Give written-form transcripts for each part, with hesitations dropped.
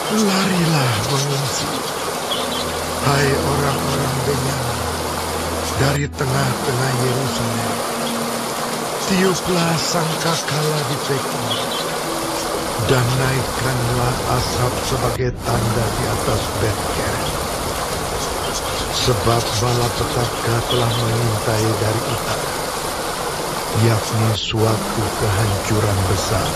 Larilah mengungsi, hai orang-orang Benyamin, dari tengah-tengah Yerusalem. Tiuplah sangkakala di Tekoa, dan naikkanlah asap sebagai tanda di atas Bet-Keren. Sebab malapetaka telah mengintai dari utara, yakni suatu kehancuran besar.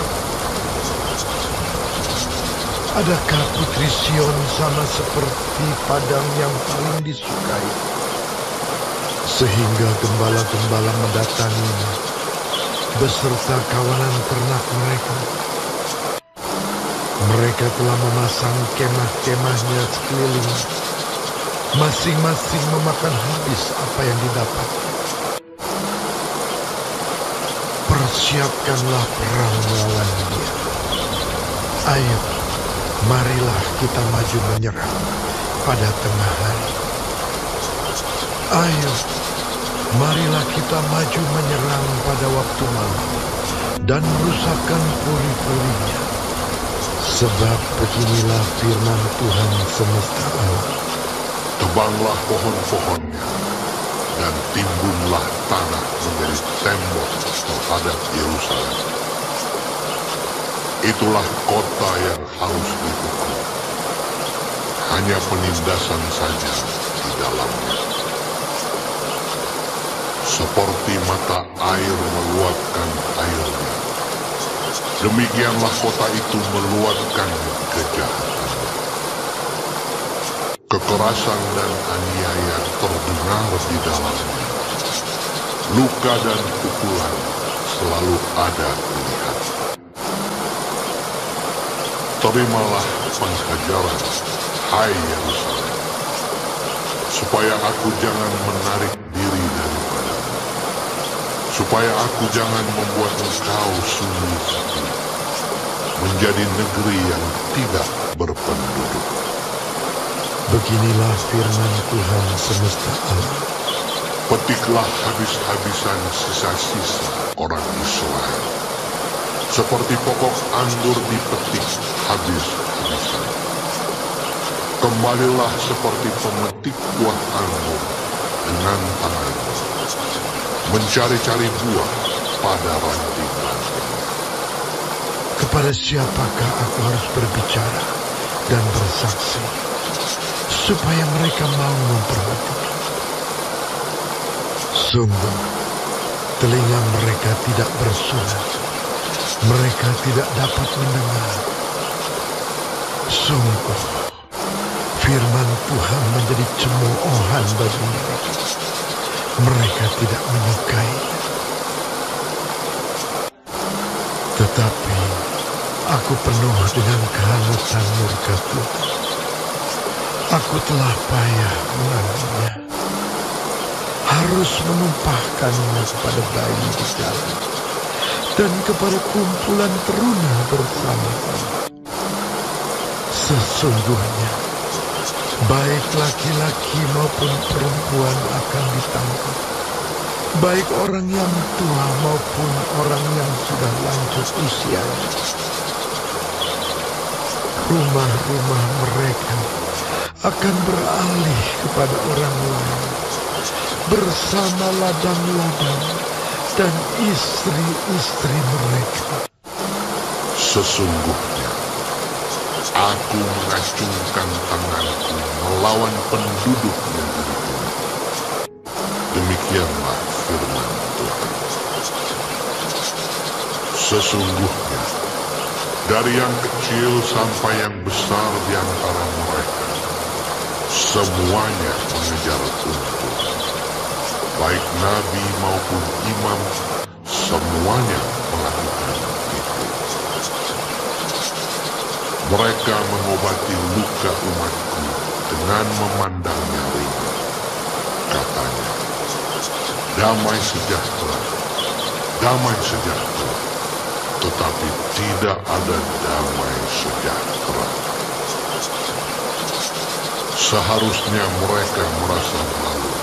Adakah putri Sion sama seperti padang yang paling disukai, sehingga gembala-gembala mendatanginya beserta kawanan ternak mereka? Mereka telah memasang kemah-kemahnya sekeliling, masing-masing memakan habis apa yang didapat. Persiapkanlah perang melawan dia. Ayo, marilah kita maju menyerang pada tengah hari. Ayo, marilah kita maju menyerang pada waktu malam dan merusakkan puri-purinya. Sebab beginilah firman Tuhan semesta alam. Tebanglah pohon-pohonnya, dan timbunlah tanah menjadi tembok terhadap Yerusalem. Itulah kota yang harus dihukum. Hanya penindasan saja di dalamnya. Seperti mata air meluapkan airnya, demikianlah kota itu meluapkan kejahatan. Kekerasan dan aniaya terdengar di dalamnya. Luka dan pukulan selalu ada dilihat. Terimalah penghajaran, hai Yerusalem, supaya aku jangan menarik diri daripadamu, supaya aku jangan membuat engkau sunyi sepi, menjadi negeri yang tidak berpenduduk. Beginilah firman Tuhan semesta alam. Petiklah habis-habisan sisa-sisa orang Israel, seperti pokok anggur dipetik habis-habisan. Kembalilah seperti pemetik buah anggur dengan tangan, mencari-cari buah pada ranting-ranting. Kepada siapakah aku harus berbicara dan bersaksi, supaya mereka mau memperhatikan? Sungguh, telinga mereka tidak bersunat, mereka tidak dapat mendengar. Sungguh, firman Tuhan menjadi cemoohan bagi mereka. Mereka tidak menyukai. Tetapi aku penuh dengan kehangatan murka Tuhan. Aku telah payah menangguhnya, harus menumpahkannya kepada bayi di jalan dan kepada kumpulan teruna bersama-sama. Sesungguhnya, baik laki-laki maupun perempuan akan ditangkap, baik orang yang tua maupun orang yang sudah lanjut usianya. Rumah-rumah mereka akan beralih kepada orang lain, bersama ladang-ladang dan istri-istri mereka. Sesungguhnya, aku mengacungkan tanganku melawan penduduk negeri ini. Demikianlah firman Tuhan. Sesungguhnya, dari yang kecil sampai yang besar di antara mereka, semuanya mengejar untung. Baik nabi maupun imam, semuanya melakukan itu. Mereka mengobati luka umatku dengan memandangnya ringan. Katanya, damai sejahtera, damai sejahtera. Tetapi tidak ada damai sejahtera. Seharusnya mereka merasa malu,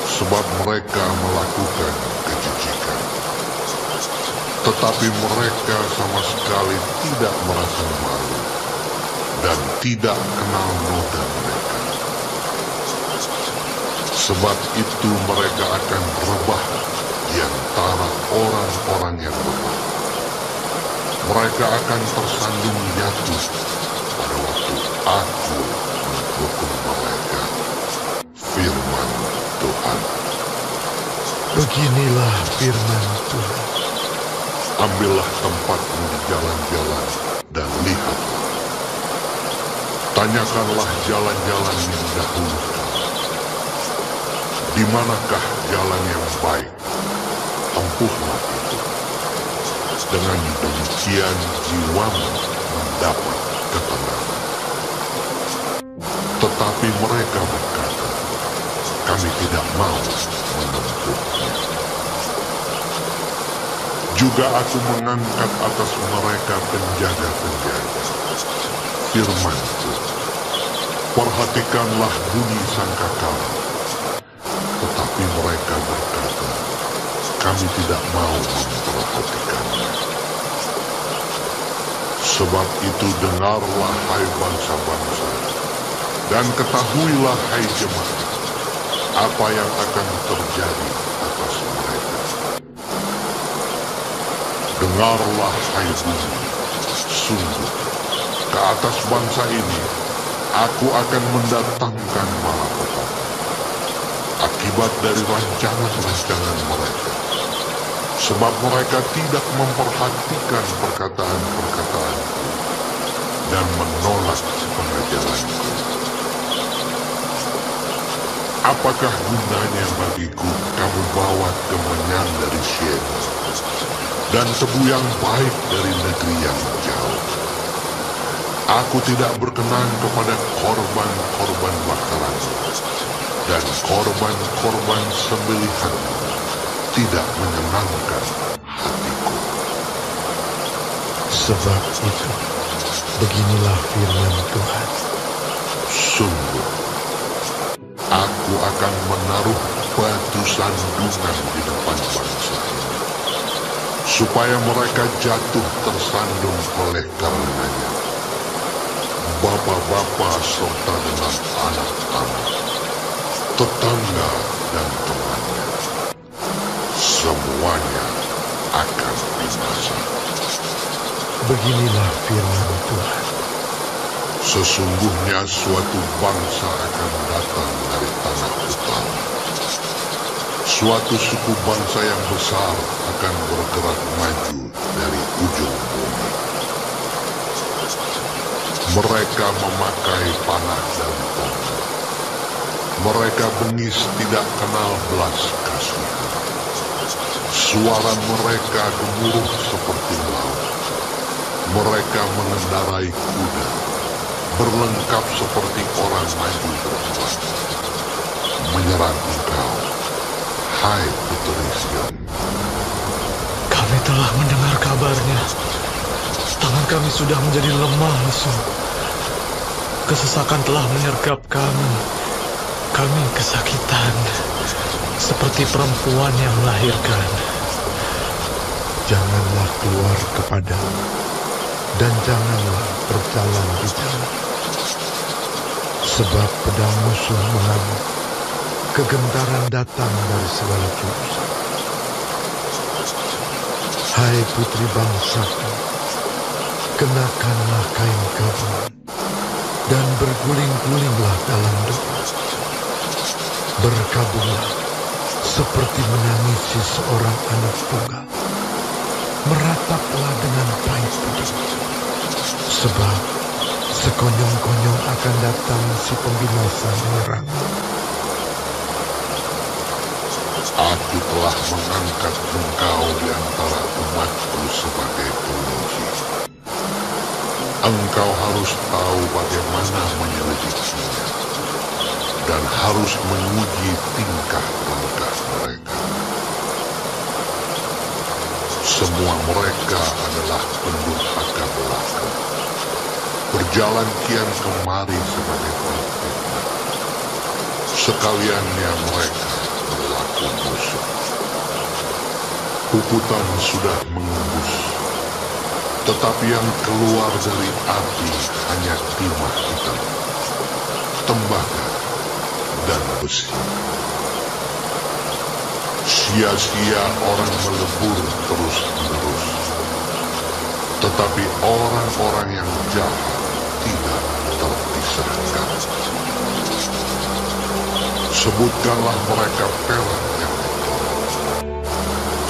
sebab mereka melakukan kejijikan. Tetapi mereka sama sekali tidak merasa malu dan tidak kenal noda mereka. Sebab itu mereka akan rebah di antara orang-orang yang lemah. Mereka akan tersandung jatuh pada waktu aku menghukum mereka. Firman Tuhan. Beginilah firman Tuhan. Ambillah tempatmu di jalan-jalan dan lihatlah. Tanyakanlah jalan-jalan yang dahulu kala. Di manakah jalan yang baik? Tempuhlah itu. Dengan demikian jiwamu mendapat ketenangan. Tetapi mereka berkata, kami tidak mau menempuhnya. Juga aku mengangkat atas mereka penjaga-penjaga. Firman-Ku, perhatikanlah bunyi sangkakala. Tetapi mereka berkata, kami tidak mau memperhatikannya. Sebab itu dengarlah hai bangsa-bangsa, dan ketahuilah hai jemaat, apa yang akan terjadi atas mereka. Dengarlah hai bumi, sungguh, ke atas bangsa ini, aku akan mendatangkan malapetaka. Akibat dari rancangan-rancangan mereka. Sebab mereka tidak memperhatikan perkataan-perkataanku dan menolak pengajaranku. Apakah gunanya bagiku kamu bawa kemenyan dari Sheba dan tebu yang baik dari negeri yang jauh? Aku tidak berkenan kepada korban-korban bakaran dan korban-korban sembelihan tidak menyenangkan hatiku. Sebab itu, beginilah firman Tuhan. Sungguh, aku akan menaruh batu sandungan di depan bangsa ini, supaya mereka jatuh tersandung oleh karenanya. Bapak-bapak serta dengan anak-anak, tetangga dan temannya, semuanya akan binasa. Beginilah firman Tuhan. Sesungguhnya suatu bangsa akan datang dari tanah utara. Suatu suku bangsa yang besar akan bergerak maju dari ujung bumi. Mereka memakai panah dan tombak. Mereka bengis tidak kenal belas kasihan. Suara mereka gemuruh seperti laut. Mereka mengendarai kuda, berlengkap seperti orang maju berperang. Menyerang engkau, hai puteri Sion. Kami telah mendengar kabarnya. Tangan kami sudah menjadi lemah lesu. Kesesakan telah menyergap kami. Kami kesakitan, seperti perempuan yang melahirkan. Janganlah keluar kepadamu, dan janganlah berjalan di jalan. Sebab pedang musuh mengamuk, kegentaran datang dari segala jurusan. Hai putri bangsaku, kenakanlah kain gabungan, dan berguling-gulinglah dalam doa. Berkabunglah seperti menangisi seorang anak tunggal. Merataplah dengan pahit pedih. Sebab sekonyong-konyong akan datang si pembinasa menyerang. Aku telah mengangkat engkau di antara umatku sebagai penguji. Engkau harus tahu bagaimana menyelidikinya, dan harus menguji tingkah langkah mereka. Semua mereka adalah pendurhaka belaka, berjalan kian kemari sebagai pengfitnah. Sekaliannya mereka berlaku musuh. Puputan sudah mengembus, Tetapi yang keluar dari api hanya timah hitam, tembaga, dan besi. Sia-sia orang melebur terus-menerus, tetapi orang-orang yang jahat tidak terpisahkan. Sebutkanlah mereka perak yang ditolak,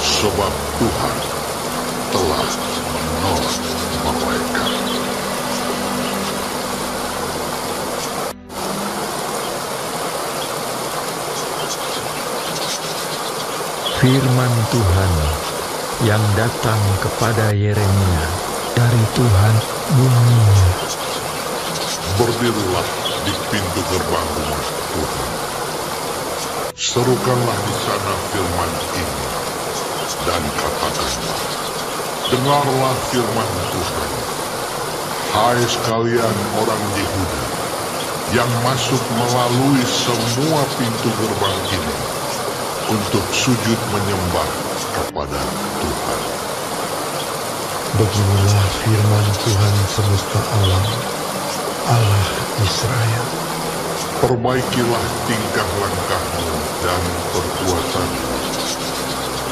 sebab Tuhan telah menolak mereka. Firman Tuhan yang datang kepada Yeremia dari Tuhan bunyinya. Berdirilah di pintu gerbang rumah Tuhan. Serukanlah di sana firman ini, dan katakanlah, dengarlah firman Tuhan. Hai sekalian orang Yehuda, yang masuk melalui semua pintu gerbang ini, untuk sujud menyembah kepada Tuhan. Beginilah firman Tuhan semesta alam, Allah Israel. Perbaikilah tingkah langkahmu dan perbuatanmu,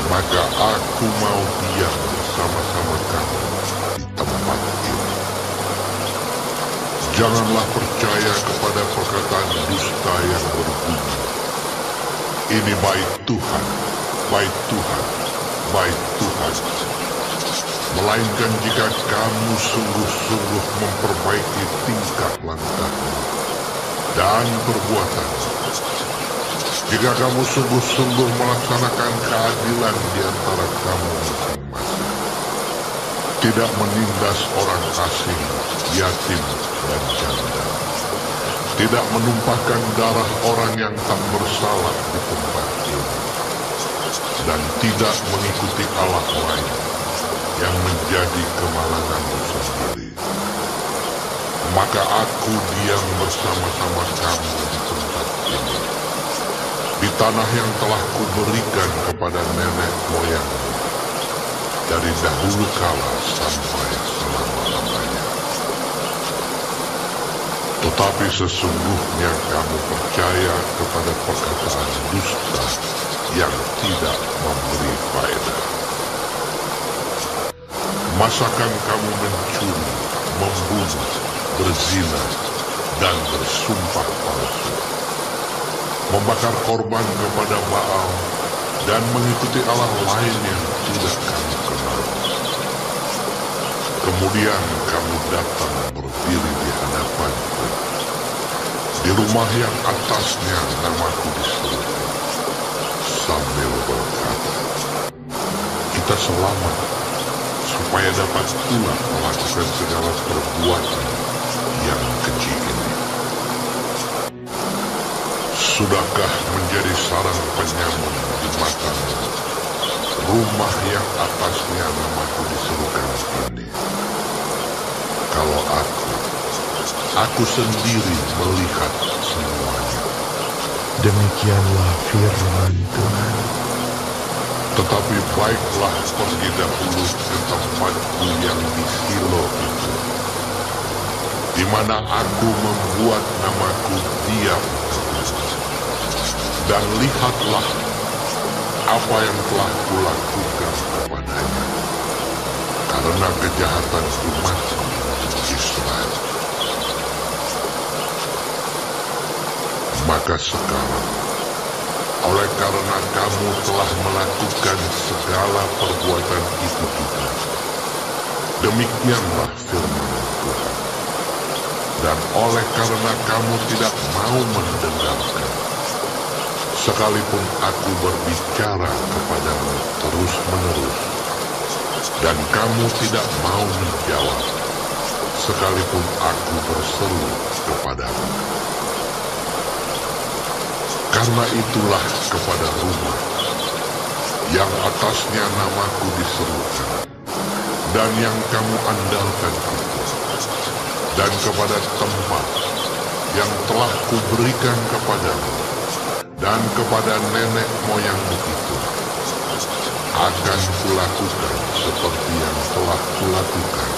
maka aku mau diam bersama-sama kamu di tempat ini. Janganlah percaya kepada perkataan dusta yang berbunyi, ini baik Tuhan, baik Tuhan, baik Tuhan. Melainkan jika kamu sungguh-sungguh memperbaiki tingkah langkahmu dan perbuatanmu, jika kamu sungguh-sungguh melaksanakan keadilan di antara kamu masing-masing, tidak menindas orang asing, yatim, dan janda, tidak menumpahkan darah orang yang tak bersalah di tempat ini, dan tidak mengikuti Allah lain yang menjadi kemalanganmu sendiri, maka aku diam bersama-sama kamu di tempat ini, di tanah yang telah kuberikan kepada nenek moyangmu, dari dahulu kala sampai selama-lamanya. Tetapi sesungguhnya kamu percaya kepada perkataan dusta yang tidak memberi faedah. Masakan kamu mencuri, membunuh, berzina, dan bersumpah palsu, membakar korban kepada Baal, dan mengikuti Allah lain yang tidak kamu kenal. Kemudian kamu datang berdiri di hadapanku, di rumah yang atasnya namaku diserukan, sambil berkata, kita selamat, supaya dapat pula melakukan segala perbuatan yang keji ini. Sudahkah menjadi sarang penyamun di matamu rumah yang atasnya namaku diserukan ini? Kalau aku sendiri melihat semuanya. Demikianlah firman Tuhan. Tetapi baiklah pergi dahulu ke tempatku yang di Silo itu, di mana aku membuat namaku diam. Dan lihatlah apa yang telah kulakukan kepadanya, karena kejahatan umatku Israel. Maka sekarang, oleh karena kamu telah melakukan segala perbuatan itu juga, demikianlah firman Tuhan. Dan oleh karena kamu tidak mau mendengarkan, sekalipun aku berbicara kepadamu terus-menerus, dan kamu tidak mau menjawab, sekalipun aku berseru kepadamu. Karena itulah kepada rumah yang atasnya namaku diserukan, dan yang kamu andalkan itu, dan kepada tempat yang telah kuberikan kepadamu, dan kepada nenek moyangmu itu, akan kulakukan seperti yang telah kulakukan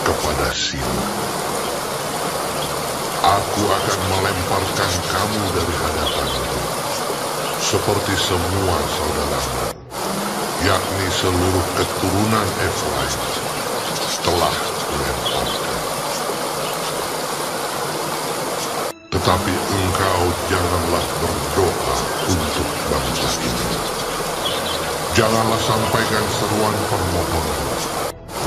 kepada Silo. Aku akan melemparkan kamu dari hadapanku, seperti semua saudaramu, yakni seluruh keturunan Efraim, telah kulemparkan. Tetapi engkau janganlah berdoa untuk bangsa ini. Janganlah sampaikan seruan permohonan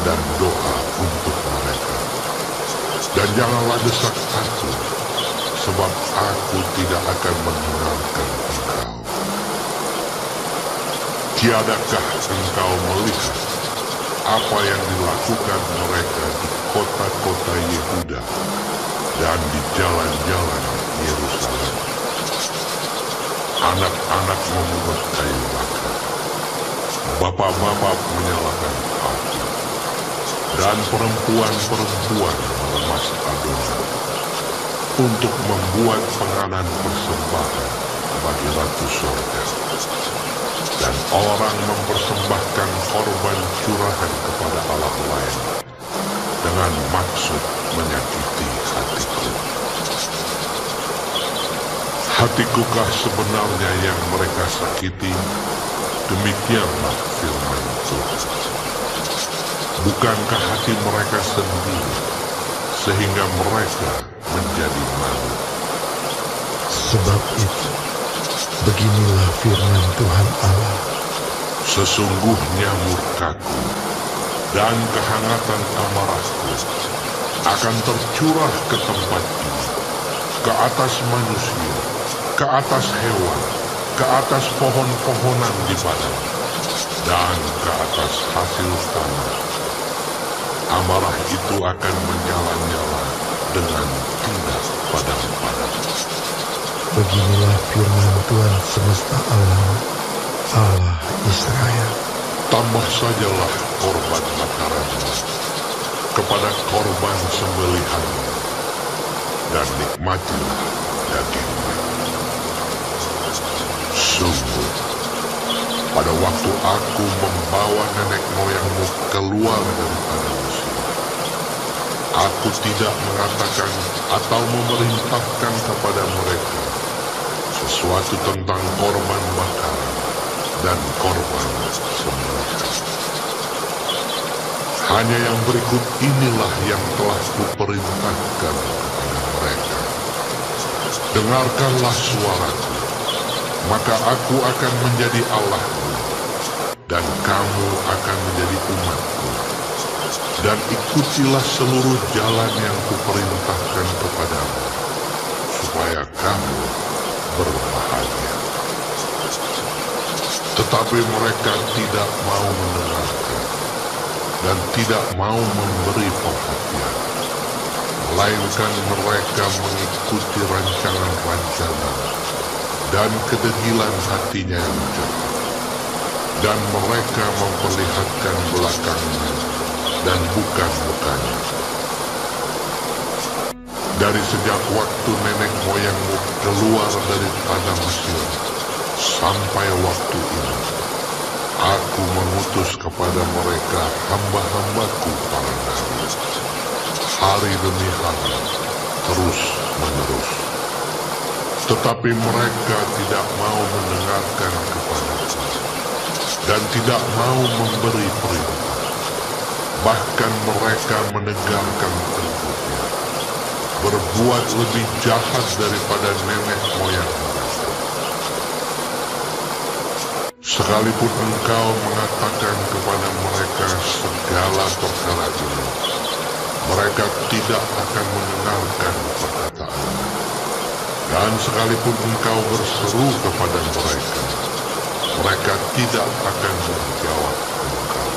dan doa untuk mereka. Dan janganlah desak aku, sebab aku tidak akan mendengarkan engkau. Tiadakah engkau melihat apa yang dilakukan mereka di kota-kota Yehuda dan di jalan-jalan Yerusalem? Anak-anak memungut kayu bakar, bapak-bapak menyalakan api, dan perempuan-perempuan melemas adonan untuk membuat penganan persembahan bagi Ratu Sorga. Dan orang mempersembahkan korban curahan kepada Allah lain dengan maksud menyakiti hatiku. Hatikukah sebenarnya yang mereka sakiti? Demikianlah firman Tuhan. Bukankah hati mereka sendiri sehingga mereka menjadi malu? Sebab itu, beginilah firman Tuhan Allah. Sesungguhnya murkaku dan kehangatan amarahku akan tercurah ke tempat ini, ke atas manusia, ke atas hewan, ke atas pohon-pohonan di padang, dan ke atas hasil tanah. Amarah itu akan menyala-nyala dengan tidak padam-padam. Beginilah firman Tuhan semesta alam, Allah Israel. Tambah sajalah korban bakaranmu kepada korban sembelihanmu, dan nikmatilah dagingnya. Sungguh, pada waktu aku membawa nenek moyangmu keluar daripada Mesir, aku tidak mengatakan atau memerintahkan kepada mereka sesuatu tentang korban bakaran dan korban sembelihan. Hanya yang berikut inilah yang telah kuperintahkan kepada mereka. Dengarkanlah suaraku, maka aku akan menjadi Allahmu, dan kamu akan menjadi umatku. Dan ikutilah seluruh jalan yang kuperintahkan kepadamu, supaya kamu berbahagia. Tetapi mereka tidak mau mendengarkan dan tidak mau memberi perhatian, melainkan mereka mengikuti rancangan-rancangan dan kedegilan hatinya yang jahat, dan mereka memperlihatkan belakangnya dan bukan mukanya. Dari sejak waktu nenek moyangmu keluar dari tanah Mesir sampai waktu ini, aku mengutus kepada mereka hamba-hambaku para nabi, hari demi hari, terus menerus. Tetapi mereka tidak mau mendengarkan kepadaku, dan tidak mau memberi perintah. Bahkan mereka menegangkan tengkuknya, berbuat lebih jahat daripada nenek moyang mereka. Sekalipun engkau mengatakan kepada mereka segala perkara ini, mereka tidak akan mendengarkan perkataanmu. Dan sekalipun engkau berseru kepada mereka, mereka tidak akan menjawab engkau.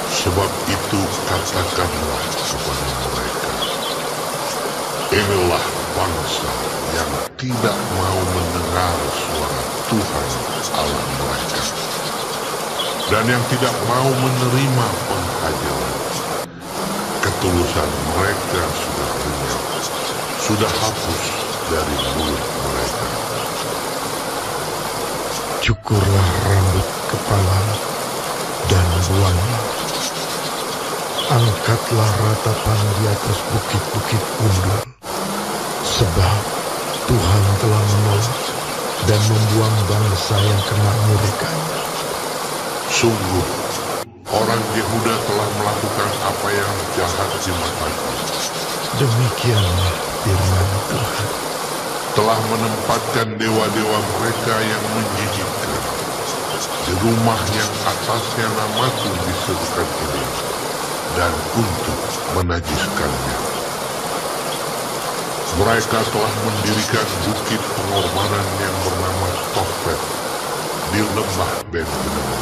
Sebab itu katakanlah kepada mereka, inilah bangsa yang tidak mau mendengar suara Tuhan Allah mereka, dan yang tidak mau menerima penghajaran. Ketulusan mereka sudah lenyap, sudah hapus dari mulut mereka. Cukup cukurlah rambut kepala dan buanglah. Angkatlah ratapan di atas bukit-bukit gundul, sebab Tuhan telah menolak dan membuang bangsa yang kena murkanya. Sungguh, orang Yehuda telah melakukan apa yang jahat di mataku. Demikianlah firman Tuhan. Telah menempatkan dewa-dewa mereka yang menjijikkan di rumah yang atasnya namaku diserukan ini, dan untuk menajiskannya. Mereka telah mendirikan bukit pengorbanan yang bernama Tofet di lembah Ben Hinnom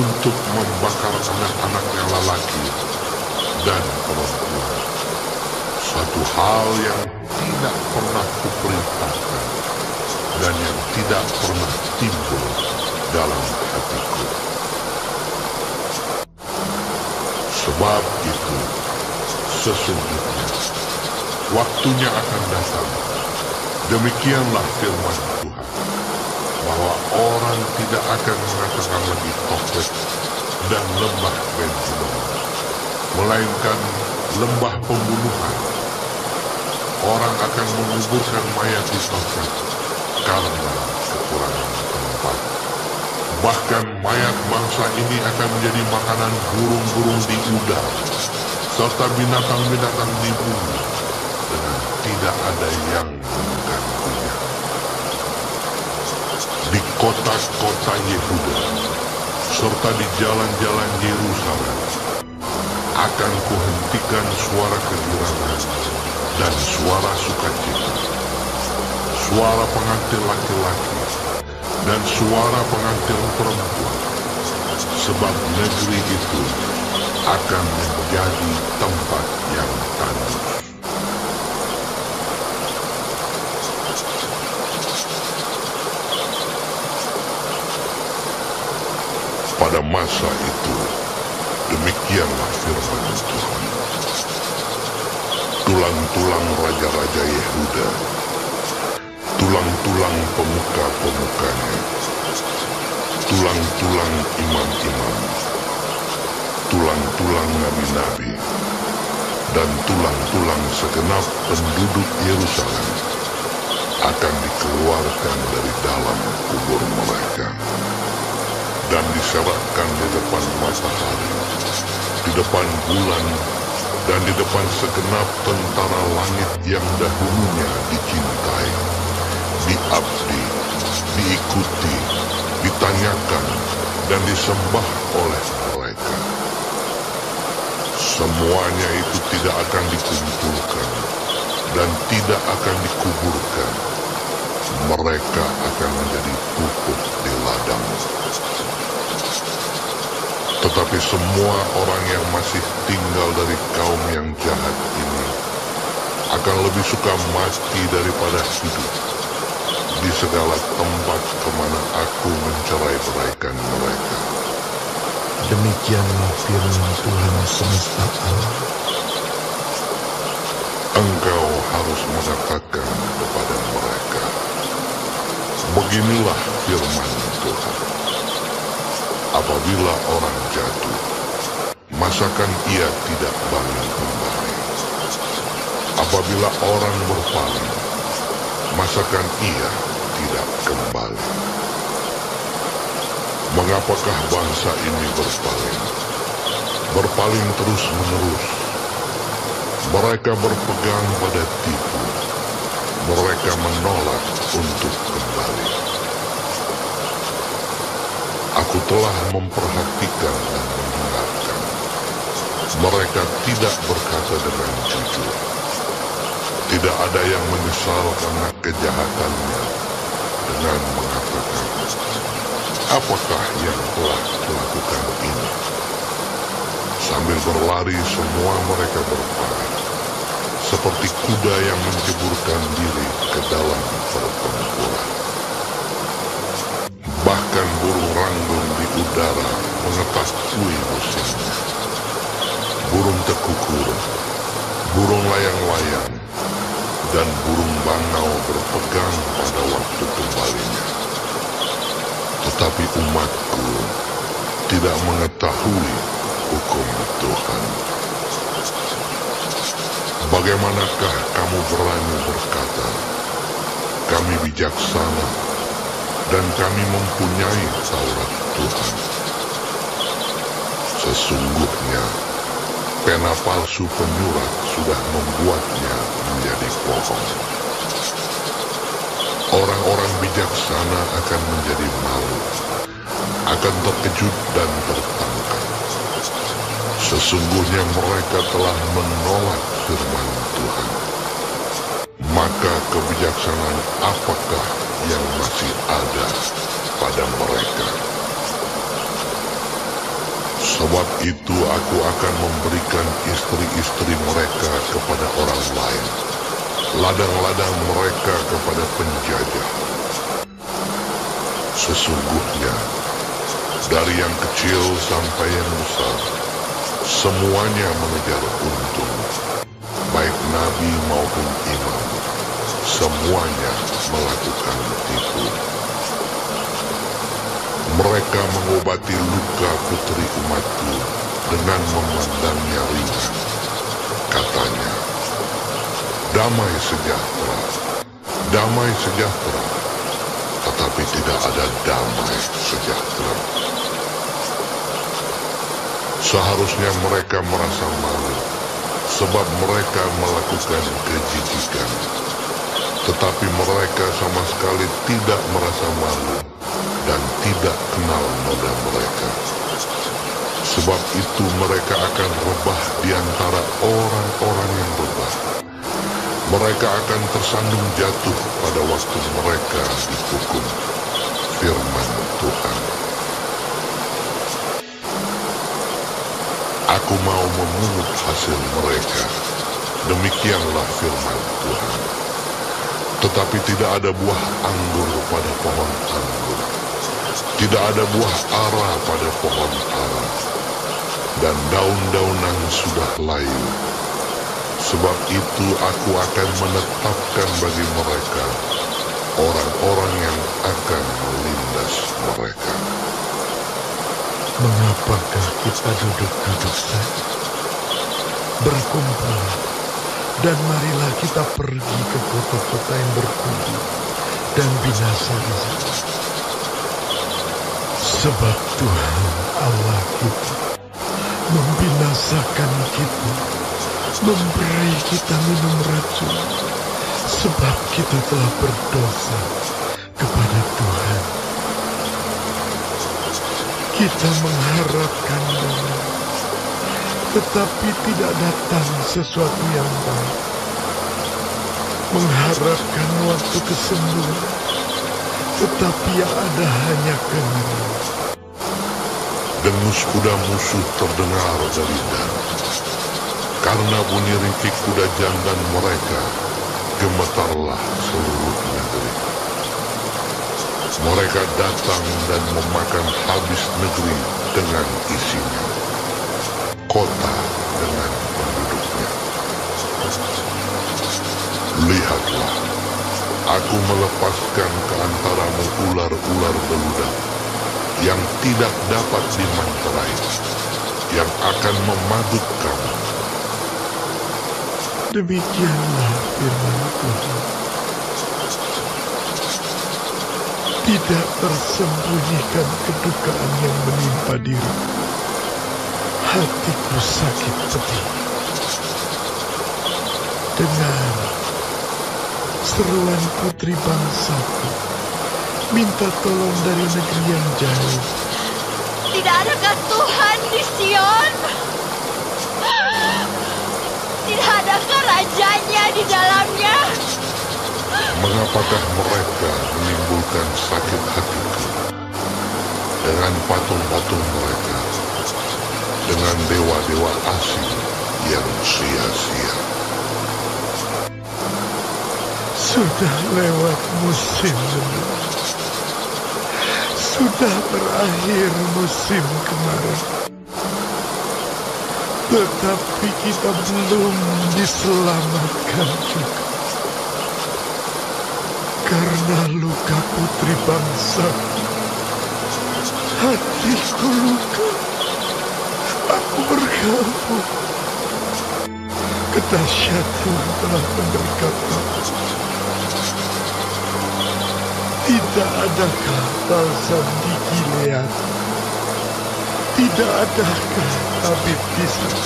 untuk membakar anak-anaknya lelaki dan perempuan. Satu hal yang tidak pernah kuperintahkan dan yang tidak pernah timbul dalam hatiku. Sebab itu, sesungguhnya waktunya akan datang, demikianlah firman Tuhan, bahwa orang tidak akan mengatakan lagi Tofet dan lembah Ben Hinnom, melainkan lembah pembunuhan. Orang akan menguburkan mayat di Tofet karena kekurangan tempat. Bahkan mayat bangsa ini akan menjadi makanan burung-burung di udara, serta binatang-binatang di bumi, dengan tidak ada yang mengganggunya. Di kota-kota Yehuda, serta di jalan-jalan Yerusalem, akan kuhentikan suara kegirangan dan suara sukacita, suara pengantin laki-laki dan suara pengantin perempuan, sebab negeri itu akan menjadi tempat yang tandus. Pada masa itu, demikianlah firman Tuhan. Tulang-tulang raja-raja Yehuda, tulang-tulang pemuka-pemukanya, tulang-tulang imam-imam, tulang-tulang nabi-nabi, dan tulang-tulang segenap penduduk Yerusalem akan dikeluarkan dari dalam kubur mereka dan diserahkan di depan matahari, di depan bulan, dan di depan segenap tentara langit yang dahulunya dicintai, diabdi, diikuti, ditanyakan, dan disembah oleh mereka. Semuanya itu tidak akan dikumpulkan dan tidak akan dikuburkan. Mereka akan menjadi pupuk di ladang. Tetapi semua orang yang masih tinggal dari kaum yang jahat ini akan lebih suka mati daripada hidup di segala tempat kemana aku mencerai-beraikan mereka. Demikianlah firman Tuhan semesta alam. Engkau harus mengatakan kepada mereka, beginilah firman Tuhan. Apabila orang jatuh, masakan ia tidak bangun kembali? Apabila orang berpaling, masakan ia tidak kembali? Mengapakah bangsa ini berpaling? Berpaling terus-menerus. Mereka berpegang pada tipu. Mereka menolak untuk kembali. Aku telah memperhatikan dan mendengarkan. Mereka tidak berkata dengan jujur. Tidak ada yang menyesal karena kejahatannya dengan mengatakan, apakah yang telah kulakukan ini? Sambil berlari semua mereka berpaling, seperti kuda yang menceburkan diri ke dalam pertempuran. Bahkan burung ranggung di udara mengetahui musimnya. Burung tekukur, burung layang-layang, dan burung bangau berpegang pada waktu kembalinya. tetapi umatku tidak mengetahui hukum Tuhan. Bagaimanakah kamu berani berkata, kami bijaksana dan kami mempunyai Taurat Tuhan? Sesungguhnya pena palsu penyurat sudah membuatnya menjadi bohong. Orang-orang bijaksana akan menjadi malu, akan terkejut dan tertangkap. Sesungguhnya mereka telah menolak firman Tuhan. Maka kebijaksanaan apakah yang masih ada pada mereka? Sebab itu aku akan memberikan istri-istri mereka kepada orang lain, ladang-ladang mereka kepada penjajah. Sesungguhnya dari yang kecil sampai yang besar, semuanya mengejar untung, baik nabi maupun imam, semuanya melakukan tipu. Mereka mengobati luka putri umatku dengan memandangnya ringan. Katanya, damai sejahtera, tetapi tidak ada damai sejahtera. Seharusnya mereka merasa malu, sebab mereka melakukan kejijikan. Tetapi mereka sama sekali tidak merasa malu dan tidak kenal noda mereka. Sebab itu mereka akan rebah di antara orang-orang yang rebah. Mereka akan tersandung jatuh pada waktu mereka dihukum. Firman Tuhan. Aku mau memungut hasil mereka. Demikianlah firman Tuhan. Tetapi tidak ada buah anggur pada pohon anggur. Tidak ada buah ara pada pohon ara. Dan daun-daunan sudah layu. Sebab itu aku akan menetapkan bagi mereka orang-orang yang akan melindas mereka. Mengapakah kita duduk-duduk saja? Berkumpul, dan marilah kita pergi ke kota-kota yang berkubu dan binasa di sana. Sebab Tuhan Allah kita membinasakan kita, memberi kita minum racun, sebab kita telah berdosa kepada Tuhan. Kita mengharapkan damai, tetapi tidak datang sesuatu yang baik. Mengharapkan waktu kesembuhan, tetapi yang ada hanya kengerian. Dengus kuda musuh terdengar dari dan. Karena bunyi ringkik kuda jantan mereka, gemetarlah seluruh negeri. Mereka datang dan memakan habis negeri dengan isinya, kota dengan penduduknya. Lihatlah, aku melepaskan ke antaramu ular-ular beludak yang tidak dapat dimanterai, yang akan memadut kamu. Demikianlah firman Tuhan. Tidak tersembunyikan kedukaan yang menimpa diri. Hatiku sakit pedih. Dengar seruan putri bangsaku, minta tolong dari negeri yang jauh. Tidak adakah Tuhan di Sion? Tidak adakah rajanya di dalamnya? Mengapakah mereka menimbulkan sakit hatiku dengan patung-patung mereka, dengan dewa-dewa asing yang sia-sia? Sudah lewat musim mendung. Sudah berakhir musim kemarau. Tetapi kita belum diselamatkan juga. Karena luka putri bangsa Hatiku luka, aku berkabung. Kedahsyatan telah menerkam aku. Tidak adakah balsam di Gilead? Tidak adakah tabib di sana?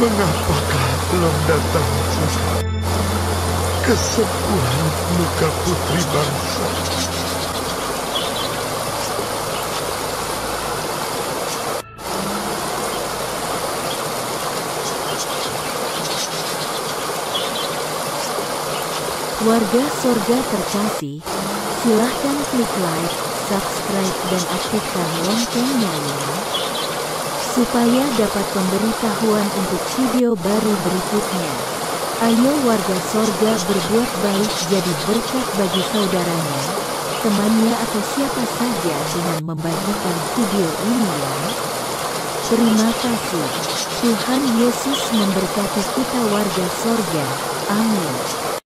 Mengapakah belum datang juga kesembuhan luka putri bangsa? Warga Sorga terkasih, silahkan klik like, subscribe dan aktifkan loncengnya ya, supaya dapat pemberitahuan untuk video baru berikutnya. Ayo warga Sorga berbuat baik jadi berkat bagi saudaranya, temannya atau siapa saja dengan membagikan video ini ya. Terima kasih. Tuhan Yesus memberkati kita warga Sorga. Amin.